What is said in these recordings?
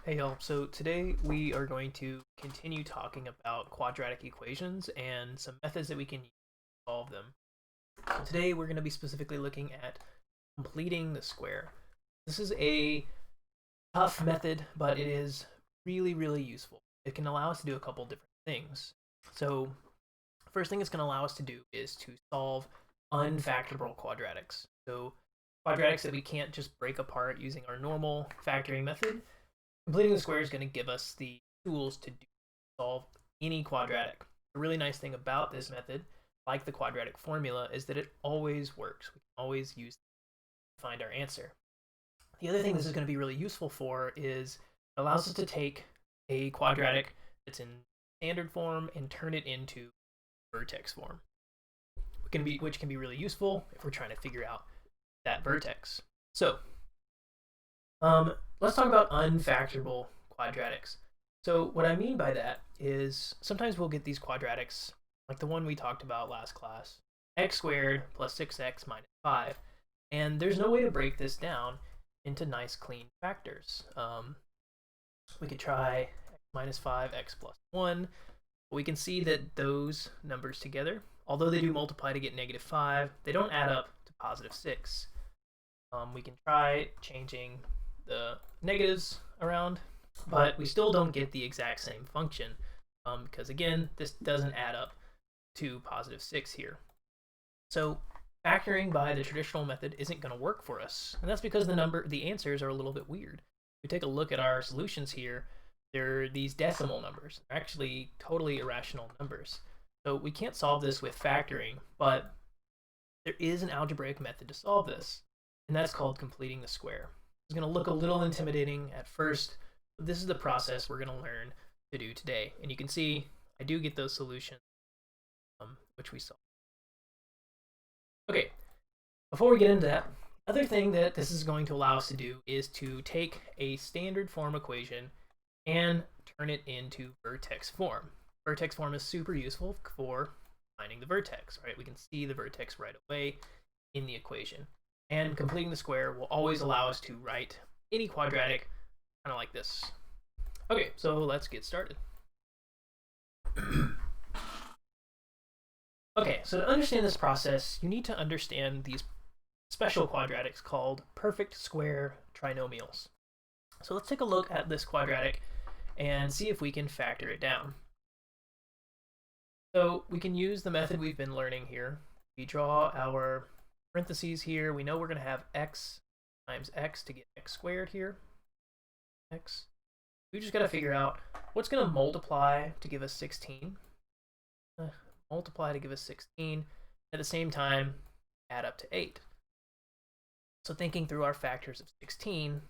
Hey y'all, so today we are going to continue talking about quadratic equations and some methods that we can use to solve them. So today we're going to be specifically looking at completing the square. This is a tough method, but it is really useful. It can allow us to do a couple different things. So first thing it's going to allow us to do is to solve unfactorable quadratics. So quadratics that we can't just break apart using our normal factoring method. Completing the square is going to give us the tools to solve any quadratic. The really nice thing about this method, like the quadratic formula, is that it always works. We can always use it to find our answer. The other thing this is going to be really useful for is it allows us to take a quadratic that's in standard form and turn it into vertex form, which can be really useful if we're trying to figure out that vertex. So let's talk about unfactorable quadratics. So what I mean by that is sometimes we'll get these quadratics, like the one we talked about last class, x squared plus 6x minus 5, and there's no way to break this down into nice clean factors. We could try x minus 5, x plus 1, but we can see that those numbers together, although they do multiply to get negative 5, they don't add up to positive 6. We can try changing the negatives around, but we still don't get the exact same function because again, this doesn't add up to positive 6 here. So factoring by the traditional method isn't going to work for us, and that's because the answers are a little bit weird. If we take a look at our solutions here, they're these decimal numbers. They're actually totally irrational numbers. So we can't solve this with factoring, but there is an algebraic method to solve this, and that's called completing the square. It's going to look a little intimidating at first, but this is the process we're going to learn to do today. And you can see I do get those solutions, which we saw. Okay, before we get into that, other thing that this is going to allow us to do is to take a standard form equation and turn it into vertex form. Vertex form is super useful for finding the vertex, right? We can see the vertex right away in the equation. And completing the square will always allow us to write any quadratic kind of like this. Okay, so let's get started. Okay, so to understand this process, you need to understand these special quadratics called perfect square trinomials. So let's take a look at this quadratic and see if we can factor it down. So we can use the method we've been learning here. We draw our parentheses here. We know we're going to have x times x to get x squared here. X. We just got to figure out what's going to multiply to give us 16. Multiply to give us 16. At the same time, add up to 8. So thinking through our factors of 16,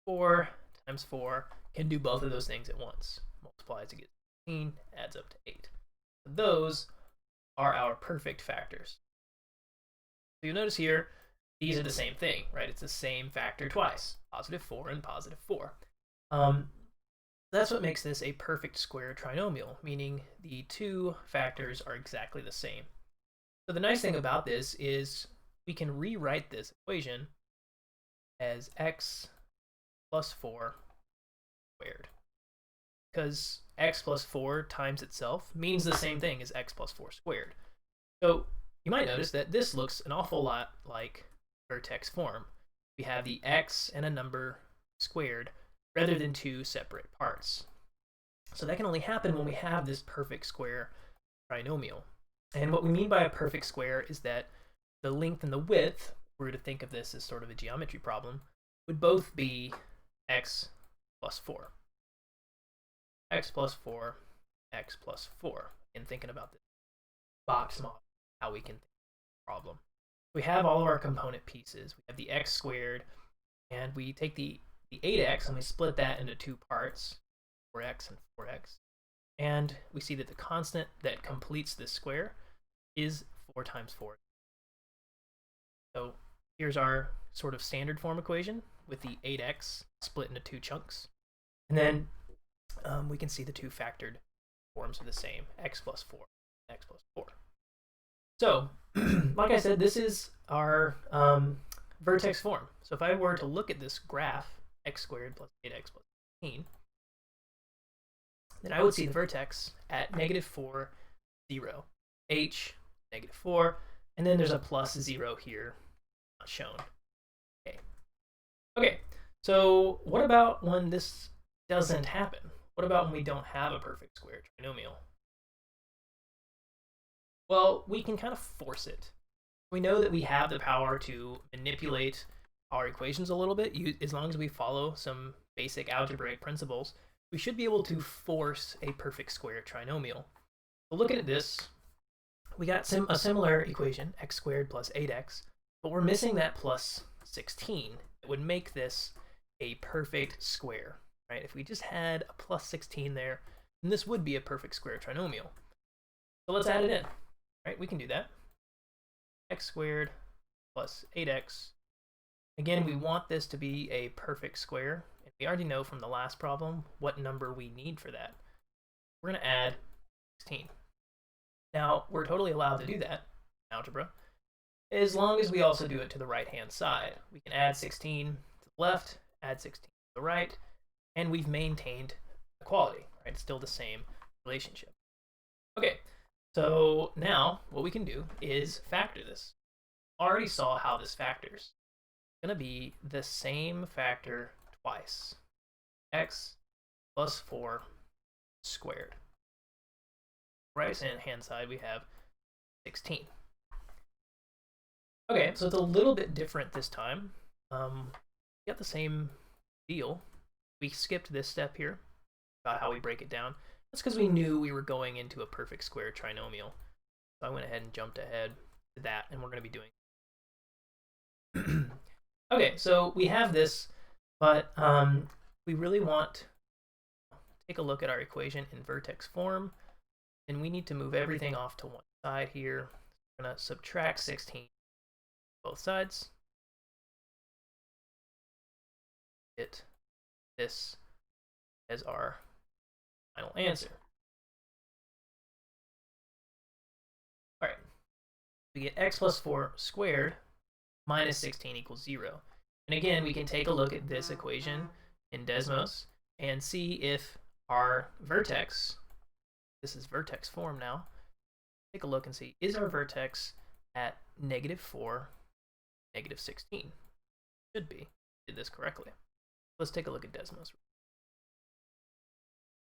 4 times 4 can do both of those things at once. Multiply to get 16, adds up to 8. Those are our perfect factors. So you'll notice here, these are the same thing, right? It's the same factor twice, positive 4 and positive 4. That's what makes this a perfect square trinomial, meaning the two factors are exactly the same. So the nice thing about this is we can rewrite this equation as x plus 4 squared, because x plus 4 times itself means the same thing as x plus 4 squared. So you might notice that this looks an awful lot like vertex form. We have the x and a number squared rather than two separate parts. So that can only happen when we have this perfect square trinomial. And what we mean by a perfect square is that the length and the width, if we were to think of this as sort of a geometry problem, would both be x plus 4. X plus 4, x plus 4. And thinking about this box model, how we can think of the problem. We have all of our component pieces. We have the x squared, and we take the 8x and we split that into two parts, 4x and 4x. And we see that the constant that completes this square is 4 times 4. So here's our sort of standard form equation with the 8x split into two chunks. And then we can see the two factored forms are the same, x plus 4, x plus 4. So, like I said, this is our vertex form. So if I were to look at this graph, x squared plus 8x plus then I would see the vertex at -4, 0. H, -4, and then there's a +0 here, not shown. Okay. Okay, so what about when this doesn't happen? What about when we don't have a perfect square trinomial? Well, we can kind of force it. We know that we have the power to manipulate our equations a little bit. As long as we follow some basic algebraic principles, we should be able to force a perfect square trinomial. So looking at this, we got a similar equation, x squared plus 8x, but we're missing that plus 16. It would make this a perfect square, right? If we just had a plus 16 there, then this would be a perfect square trinomial. So let's add it in, right? We can do that. X squared plus 8x. Again, we want this to be a perfect square. And we already know from the last problem what number we need for that. We're going to add 16. Now, we're totally allowed to do that in algebra, as long as we also do it to the right-hand side. We can add 16 to the left, add 16 to the right, and we've maintained equality, right? It's still the same relationship. Okay, so now what we can do is factor this. Already saw how this factors. It's going to be the same factor twice. X plus 4 squared. Right-hand side, we have 16. Okay, so it's a little bit different this time. We got the same deal. We skipped this step here about how we break it down. That's because we knew we were going into a perfect square trinomial. So I went ahead and jumped ahead to that, and we're going to be doing. Okay, so we have this, but we really want to take a look at our equation in vertex form. And we need to move everything off to one side here. We're going to subtract 16 both sides. Get this as our final answer. All right. We get x plus 4 squared minus 16 equals 0. And again, we can take a look at this equation in Desmos and see if our vertex, this is vertex form now, take a look and see, is our vertex at -4, -16? Should be. Did this correctly. Let's take a look at Desmos.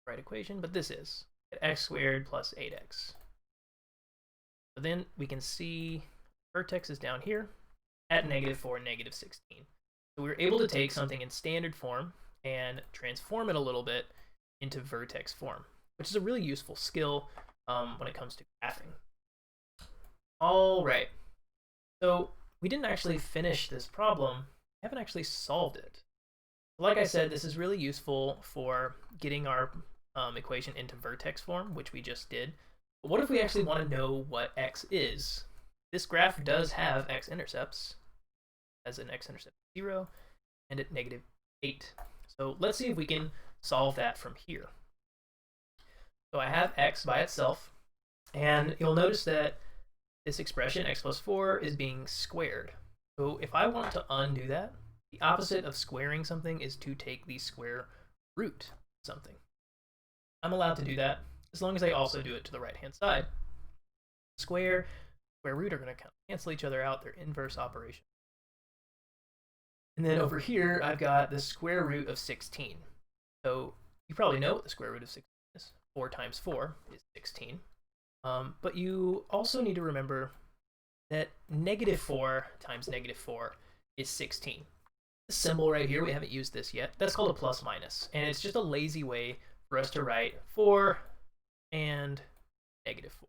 Right equation, but this is at x squared plus 8x. So then we can see vertex is down here at -4, -16. So we were able to take something in standard form and transform it a little bit into vertex form, which is a really useful skill when it comes to graphing. All right, so we didn't actually finish this problem. We haven't actually solved it. Like I said, this is really useful for getting our equation into vertex form, which we just did. But what if we actually want to know what x is? This graph does have x-intercepts, as an x-intercept 0 and at -8. So let's see if we can solve that from here. So I have x by itself, and you'll notice that this expression, x plus 4, is being squared. So if I want to undo that, the opposite of squaring something is to take the square root of something. I'm allowed to do that as long as I also do it to the right-hand side. Square root are going to cancel each other out. They're inverse operations. And then over here, I've got the square root of 16. So you probably know what the square root of 16 is. 4 times 4 is 16. But you also need to remember that -4 times -4 is 16. This symbol right here, we haven't used this yet. That's called a plus minus. And it's just a lazy way for us to write 4 and -4.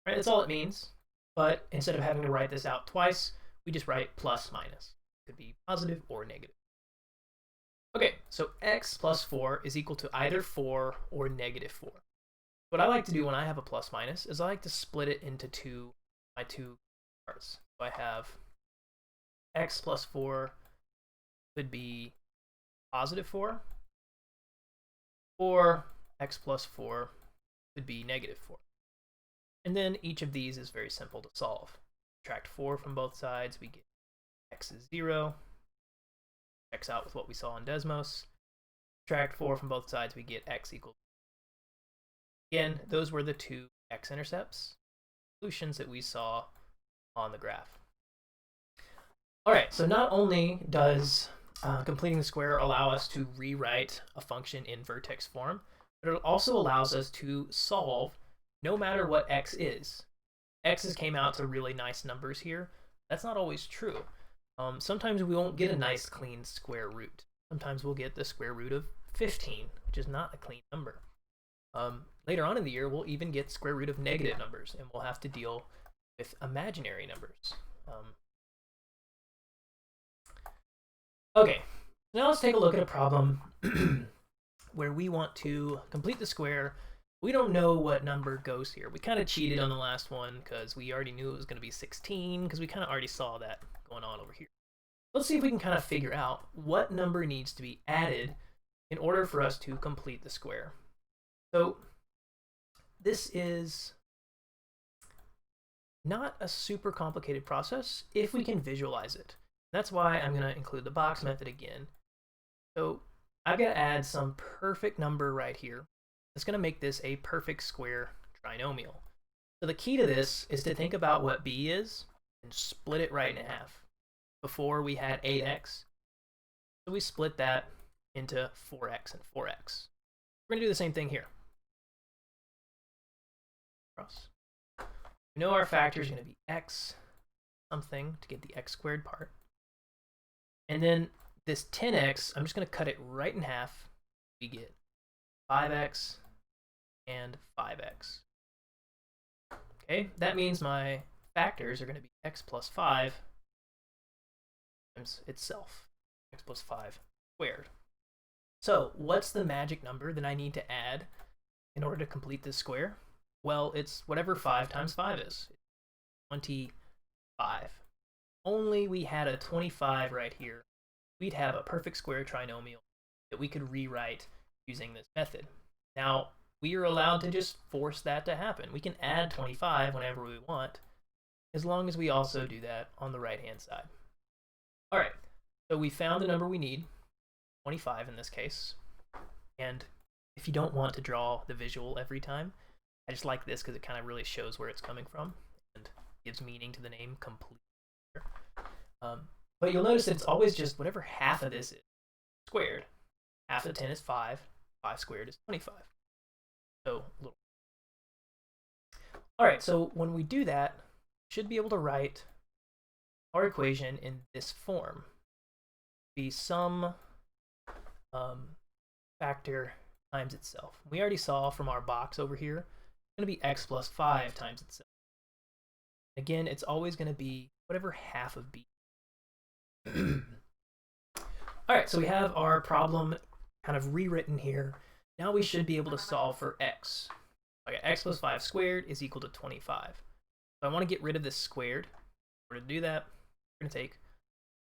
Right, that's all it means. But instead of having to write this out twice, we just write plus minus. It could be positive or negative. Okay, so x plus 4 is equal to either 4 or -4. What I like to do when I have a plus minus is I like to split it into my two parts. So I have x plus 4 could be +4, or x plus 4 could be -4. And then each of these is very simple to solve. Subtract 4 from both sides, we get x is 0. Checks out with what we saw in Desmos. Subtract 4 from both sides, we get x equals. Again, those were the two x-intercepts, solutions that we saw on the graph. All right, so not only does completing the square allow us to rewrite a function in vertex form, but it also allows us to solve no matter what x is. X's came out to really nice numbers here. That's not always true. Sometimes we won't get a nice clean square root. Sometimes we'll get the square root of 15, which is not a clean number. Later on in the year, we'll even get square root of negative numbers, and we'll have to deal with imaginary numbers. Okay, now let's take a look at a problem where we want to complete the square. We don't know what number goes here. We kind of cheated on the last one because we already knew it was going to be 16 because we kind of already saw that going on over here. Let's see if we can kind of figure out what number needs to be added in order for us to complete the square. So this is not a super complicated process if we can visualize it. That's why I'm going to include the box method again. So I've got to add some perfect number right here. That's going to make this a perfect square trinomial. So the key to this is to think about what b is and split it right in half. Before we had 8x, so we split that into 4x and 4x. We're going to do the same thing here. We know our factor is going to be x something to get the x squared part. And then this 10x, I'm just going to cut it right in half. We get 5x and 5x. Okay, that means my factors are going to be x plus 5 times itself, x plus 5 squared. So what's the magic number that I need to add in order to complete this square? Well, it's whatever 5 times 5 is, 25. Only we had a 25 right here, we'd have a perfect square trinomial that we could rewrite using this method. Now, we are allowed to just force that to happen. We can add 25 whenever we want, as long as we also do that on the right-hand side. All right, so we found the number we need, 25 in this case. And if you don't want to draw the visual every time, I just like this because it kind of really shows where it's coming from and gives meaning to the name complete. But you'll notice that it's always just whatever half of this is squared. Half of 10 is 5. 5 squared is 25. So little. All right, so when we do that, we should be able to write our equation in this form. Be some factor times itself. We already saw from our box over here, it's going to be x plus 5 times itself. Again, it's always going to be whatever half of b. All right, so we have our problem kind of rewritten here. Now we should be able to solve for x. Okay, x plus 5 squared is equal to 25. So I want to get rid of this squared. In order to do that, we're going to take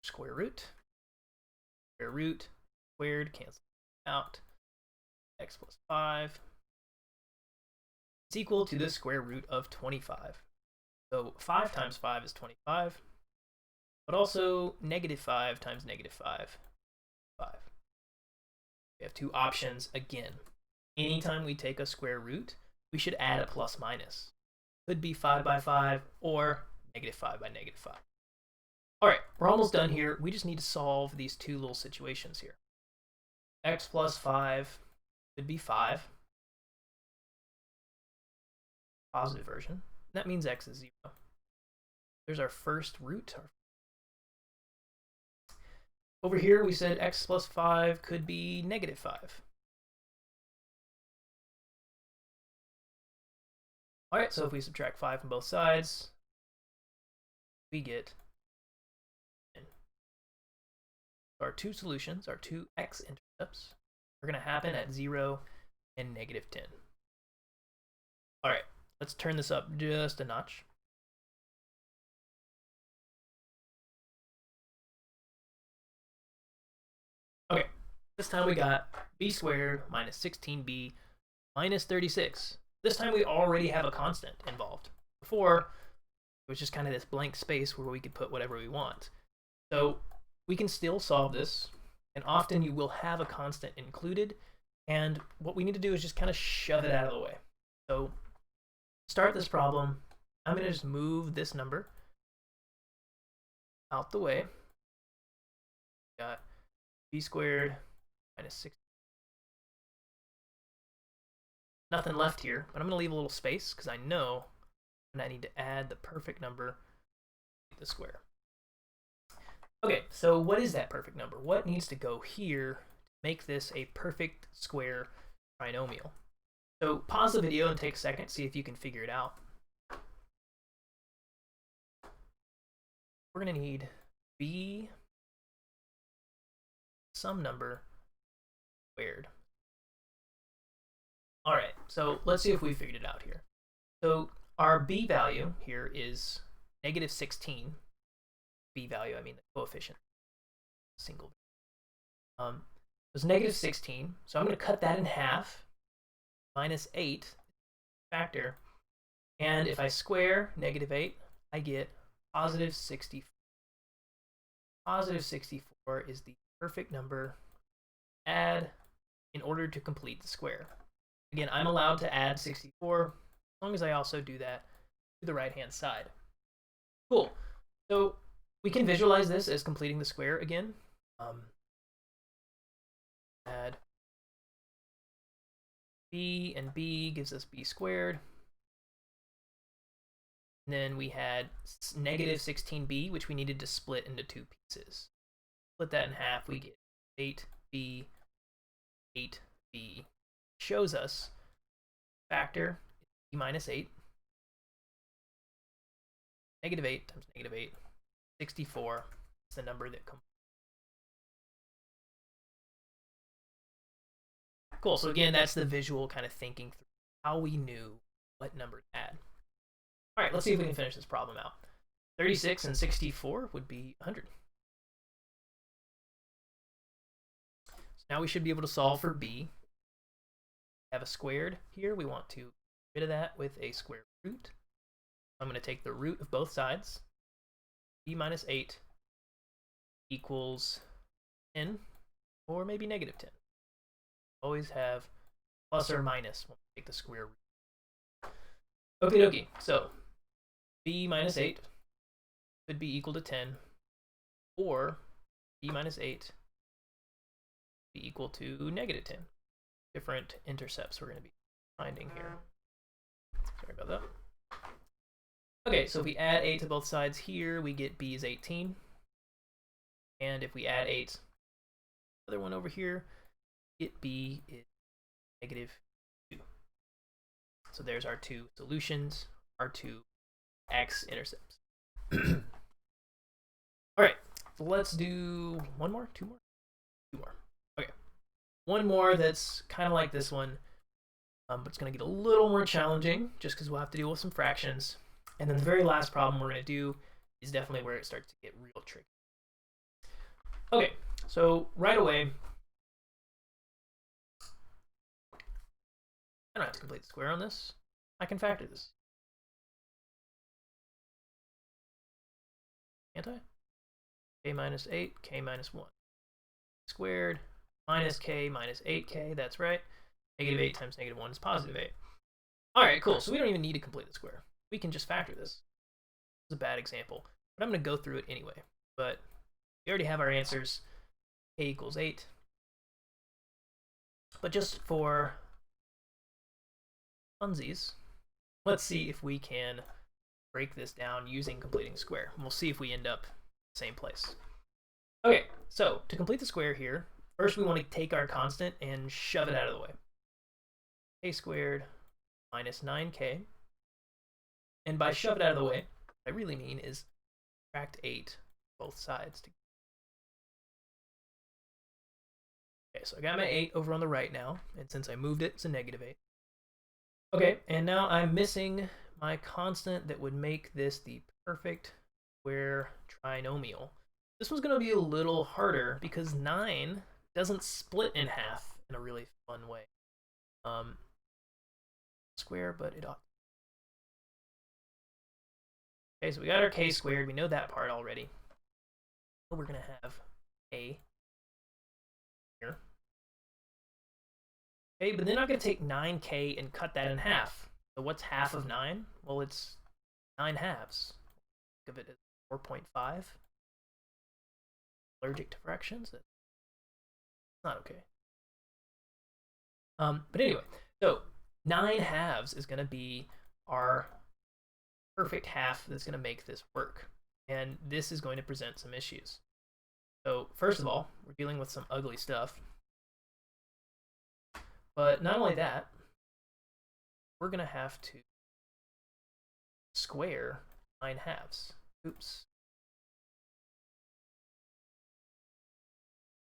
square root, squared, cancel out, x plus 5 is equal to the square root of 25. So 5 times 5 is 25, but also negative 5 times negative 5, 5. We have two options again. Anytime we take a square root, we should add a plus minus. Could be 5 by 5 or negative 5 by negative 5. All right, we're almost done here. We just need to solve these two little situations here. X plus 5 could be 5. Positive version. That means x is 0. There's our first root. Over here, we said x plus 5 could be negative 5. All right, so if we subtract 5 from both sides, we get our two solutions, our two x-intercepts, are going to happen at 0 and negative 10. All right, let's turn this up just a notch. Okay, this time we got b squared minus 16b minus 36. This time we already have a constant involved. Before, it was just kind of this blank space where we could put whatever we want. So we can still solve this and often you will have a constant included, and what we need to do is just kind of shove it out of the way. So start this problem, I'm going to just move this number out the way. Got b squared minus 6. Nothing left here, but I'm going to leave a little space because I know when I need to add the perfect number to the square. Okay, so what is that perfect number? What needs to go here to make this a perfect square trinomial? So pause the video and take a second, see if you can figure it out. We're going to need b some number squared. All right, so let's see if we figured it out here. So our b value here is negative 16. B value, I mean the coefficient, single. It's negative 16, so I'm going to cut that in half. Minus 8 factor, and if I square negative 8, I get positive 64. Positive 64 is the perfect number to add in order to complete the square. Again, I'm allowed to add 64 as long as I also do that to the right-hand side. Cool. So we can visualize this as completing the square again. Add b and b gives us b squared. And then we had negative 16b, which we needed to split into two pieces. Split that in half, we get 8b, 8b. Shows us factor b minus 8. Negative 8 times negative 8, 64 is the number that comes. Cool, so again, that's the visual kind of thinking through how we knew what number to add. All right, let's see if we can finish this problem out. 36 and 64 would be 100. So now we should be able to solve for b. We have a squared here. We want to get rid of that with a square root. I'm going to take the root of both sides. b minus 8 equals 10, or maybe negative 10. Always have plus or minus when we take the square root. Okie dokie, so b minus 8 could be equal to 10, or b minus 8 be equal to negative 10. Different intercepts we're going to be finding here. Sorry about that. Okay, so if we add 8 to both sides here, we get b is 18. And if we add 8, the other one over here, get b is negative 2. So there's our two solutions, our two x-intercepts. All right, so let's do one more, two more? Two more. Okay, one more that's kind of like this one, but it's going to get a little more challenging just because we'll have to deal with some fractions. And then the very last problem we're going to do is definitely where it starts to get real tricky. Okay, so right away, I don't have to complete the square on this. I can factor this. Can't I? K minus 8, k minus 1. Squared minus k minus 8k, that's right. Negative 8 times negative 1 is positive 8. All right, cool. So we don't even need to complete the square. We can just factor this. This is a bad example, but I'm going to go through it anyway. But we already have our answers. K equals 8. But just for funsies, let's see if we can break this down using completing the square. And we'll see if we end up in the same place. Okay, so to complete the square here, first we want to take our constant and shove it out of the way. K squared minus 9k. And by shove it out of the way, what I really mean is subtract 8 both sides. Okay, so I got my 8 over on the right now, and since I moved it, it's a negative 8. Okay, and now I'm missing my constant that would make this the perfect square trinomial. This one's going to be a little harder because 9 doesn't split in half in a really fun way. Square, but it ought. Okay, so we got our k squared. We know that part already. We're going to have a Okay, but then I'm going to take 9k and cut that in half. So what's half of 9? Well, it's 9 halves. Think of it as 4.5. Allergic to fractions? That's not okay. But anyway, so 9 halves is going to be our perfect half that's going to make this work. And this is going to present some issues. So first of all, we're dealing with some ugly stuff. But not only that, we're going to have to square 9 halves. Oops.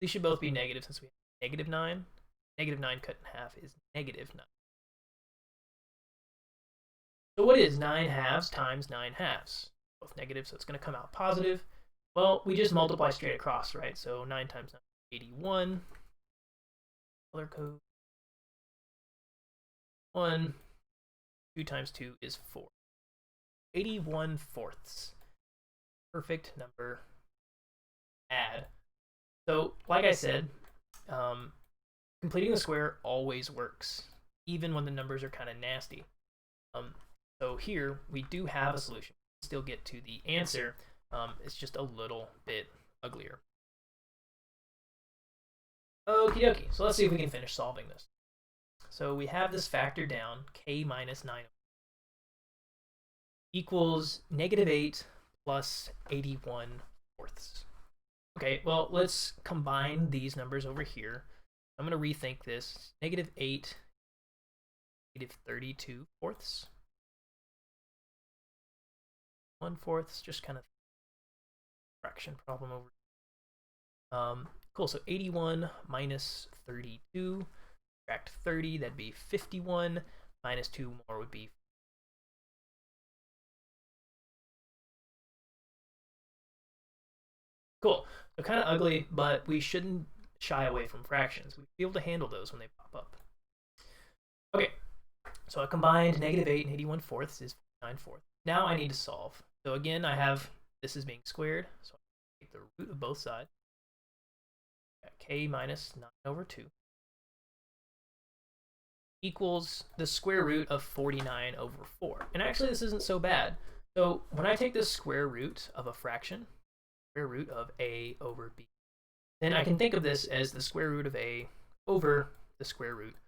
These should both be negative since we have -9. -9 cut in half is -9. So what is 9 halves times 9 halves? Both negative, so it's going to come out positive. Well, we just multiply straight across, right? So 9 times 9 is 81. Color code. 1. 2 times 2 is 4. 81/4. Perfect number. Add. So, like I said, completing the square always works, even when the numbers are kind of nasty. So here, we do have a solution. We still get to the answer. It's just a little bit uglier. Okie dokie. So let's see if we can finish solving this. So we have this factor down, k minus 9 equals -8 plus 81/4. Okay, well, let's combine these numbers over here. I'm going to rethink this. -8, -32/4. 1/4, just kind of fraction problem over. Cool, so 81 minus 32, subtract 30, that'd be 51, minus 2 more would be. Cool, so kind of ugly, but we shouldn't shy away from fractions. We'd be able to handle those when they pop up. Okay, so I combined -8 and 81/4 is 49/4. Now I need to solve. So again, I have this is being squared, so I take the root of both sides. Got k minus 9/2 equals the square root of 49/4. And actually, this isn't so bad. So when I take the square root of a fraction, square root of a over b, then I can think of this as the square root of a over the square root of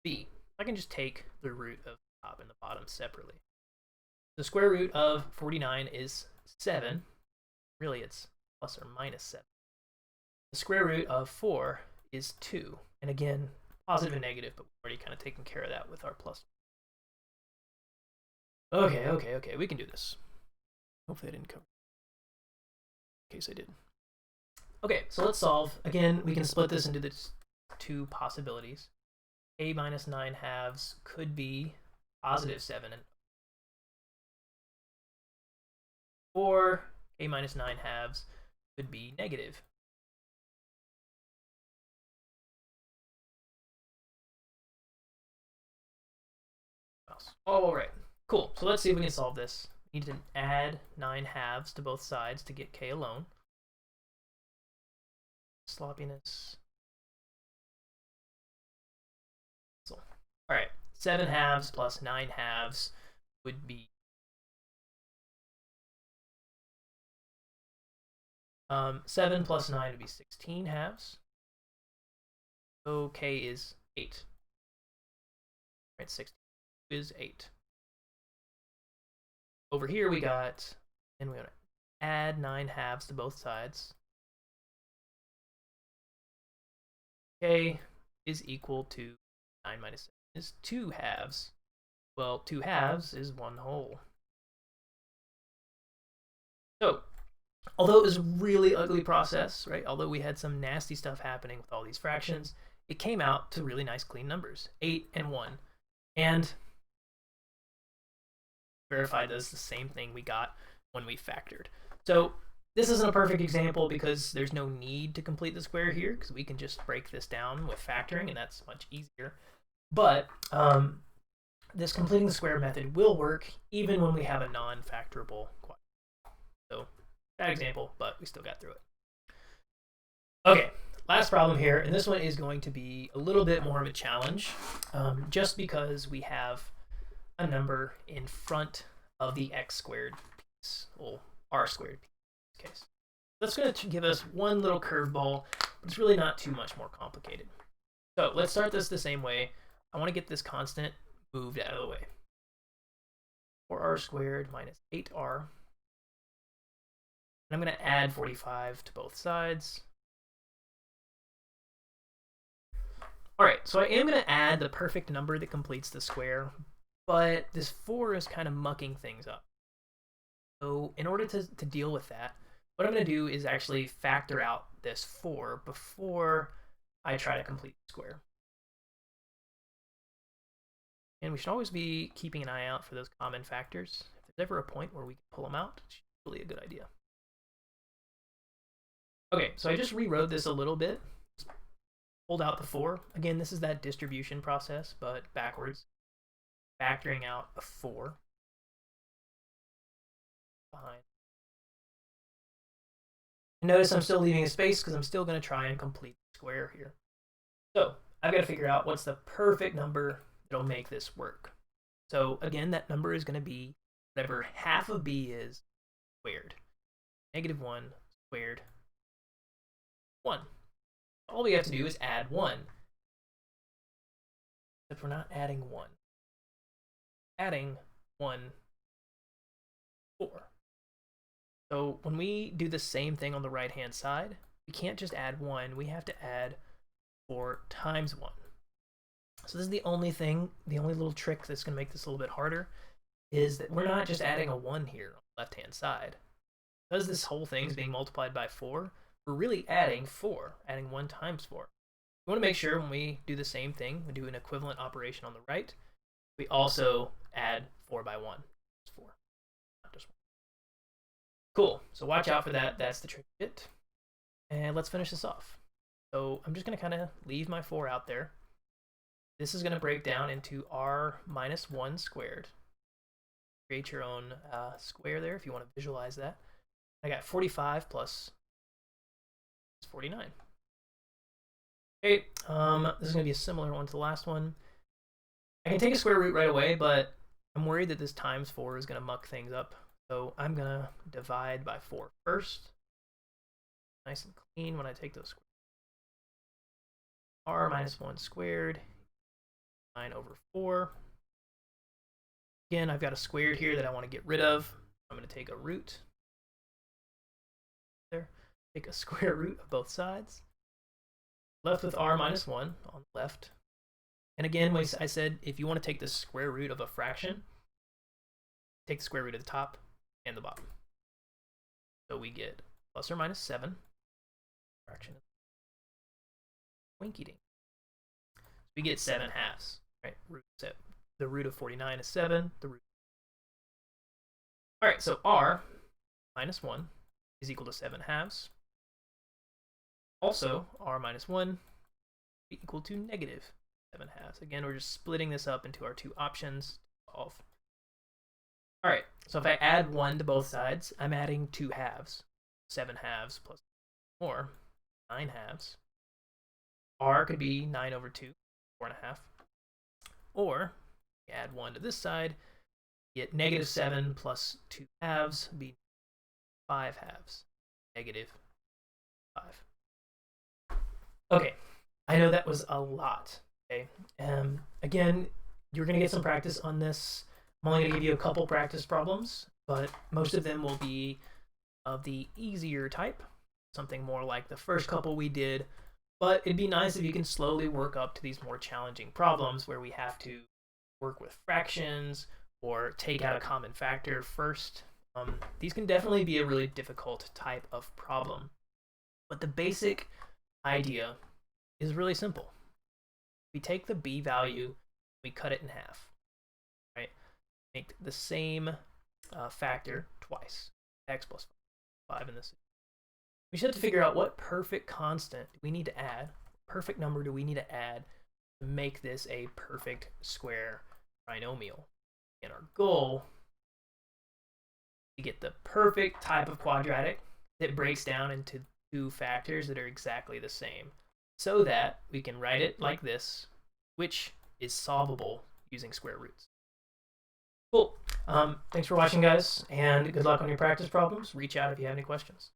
b. I can just take the root of the top and the bottom separately. The square root of 49 is 7. Really, it's plus or minus 7. The square root of 4 is 2. And again, positive and negative, but we've already kind of taken care of that with our plus. Okay, we can do this. Hopefully I didn't cover. In case I did. Okay, so let's solve. Again, we can split this into the two possibilities. A minus 9 halves could be positive 7, or a minus 9 halves could be negative. All right, cool. So let's see if we can solve this. We need to add 9 halves to both sides to get k alone. Sloppiness. All right, 7 halves plus 9 halves would be 7 plus 9 would be 16 halves. So k is 8. Right, 16 is 8. Over here we got, and we're going to add 9 halves to both sides. K is equal to 9 minus 7 is 2 halves. Well, 2 halves is 1 whole. So, although it was a really ugly process, right? Although we had some nasty stuff happening with all these fractions, it came out to really nice clean numbers, 8 and 1. And verify does the same thing we got when we factored. So this isn't a perfect example because there's no need to complete the square here because we can just break this down with factoring and that's much easier. But this completing the square method will work even when we have a non-factorable quadratic. So bad example, but we still got through it. Okay, last problem here, and this one is going to be a little bit more of a challenge, just because we have a number in front of the x squared piece, or r squared piece in this case. That's going to give us one little curveball, but it's really not too much more complicated. So let's start this the same way. I want to get this constant moved out of the way. 4r squared minus 8r. And I'm going to add 45 to both sides. All right, so I am going to add the perfect number that completes the square, but this 4 is kind of mucking things up. So in order to deal with that, what I'm going to do is actually factor out this 4 before I try to complete the square. And we should always be keeping an eye out for those common factors. If there's ever a point where we can pull them out, it's usually a good idea. Okay, so I just rewrote this a little bit. Pulled out the 4. Again, this is that distribution process, but backwards. Factoring out a 4 behind. And notice I'm still leaving a space because I'm still going to try and complete the square here. So I've got to figure out what's the perfect number that'll make this work. So again, that number is going to be whatever half of b is squared. -1 squared 1. All we have to do is add 1. Except we're not adding 1. Adding 1, 4. So when we do the same thing on the right-hand side, we can't just add 1. We have to add 4 times 1. So this is the only thing, the only little trick that's going to make this a little bit harder, is that we're not just adding a 1 here on the left-hand side. Because this whole thing is being multiplied by 4, we're really adding 4, adding 1 times 4. We want to make sure when we do the same thing, we do an equivalent operation on the right, we also add 4 by 1. It's 4, not just 1. Cool, so watch out for that. That's the trick bit. And let's finish this off. So I'm just going to kind of leave my 4 out there. This is going to break down into r minus 1 squared. Create your own square there if you want to visualize that. I got 45 plus 49. Okay, this is going to be a similar one to the last one. I can take a square root right away, but I'm worried that this times 4 is going to muck things up. So I'm going to divide by 4 first. Nice and clean when I take those squares. R minus 1 squared, 9 over 4. Again, I've got a squared here that I want to get rid of. I'm going to take a root. There. Take a square root of both sides. Left with r minus 1 on the left. And again, I said if you want to take the square root of a fraction, take the square root of the top and the bottom. So we get plus or minus 7. Fraction. Winky dink. We get 7 halves. Right? The root of 49 is 7. The root. All right, so r minus 1 is equal to 7 halves. Also, r minus 1 is equal to negative 7 halves. Again, we're just splitting this up into our two options to solve. All right, so if I add 1 to both sides, I'm adding 2 halves. 7 halves plus more, 9 halves. R could be 9 over 2, 4.5. Or, you add 1 to this side, you get negative 7 plus 2 halves, be 5 halves. Negative 5. Okay, I know that was a lot. Okay, again, you're going to get some practice on this. I'm only going to give you a couple practice problems, but most of them will be of the easier type, something more like the first couple we did. But it'd be nice if you can slowly work up to these more challenging problems where we have to work with fractions or take out a common factor first. These can definitely be a really difficult type of problem. But the basic idea is really simple. We take the b value, we cut it in half, right? Make the same factor twice, x plus 5 in this. We should have to figure out what perfect constant do we need to add, perfect number do we need to add to make this a perfect square trinomial. And our goal is to get the perfect type of quadratic that breaks down into two factors that are exactly the same, so that we can write it like this, which is solvable using square roots. Cool. Thanks for watching, guys, and good luck on your practice problems. Reach out if you have any questions.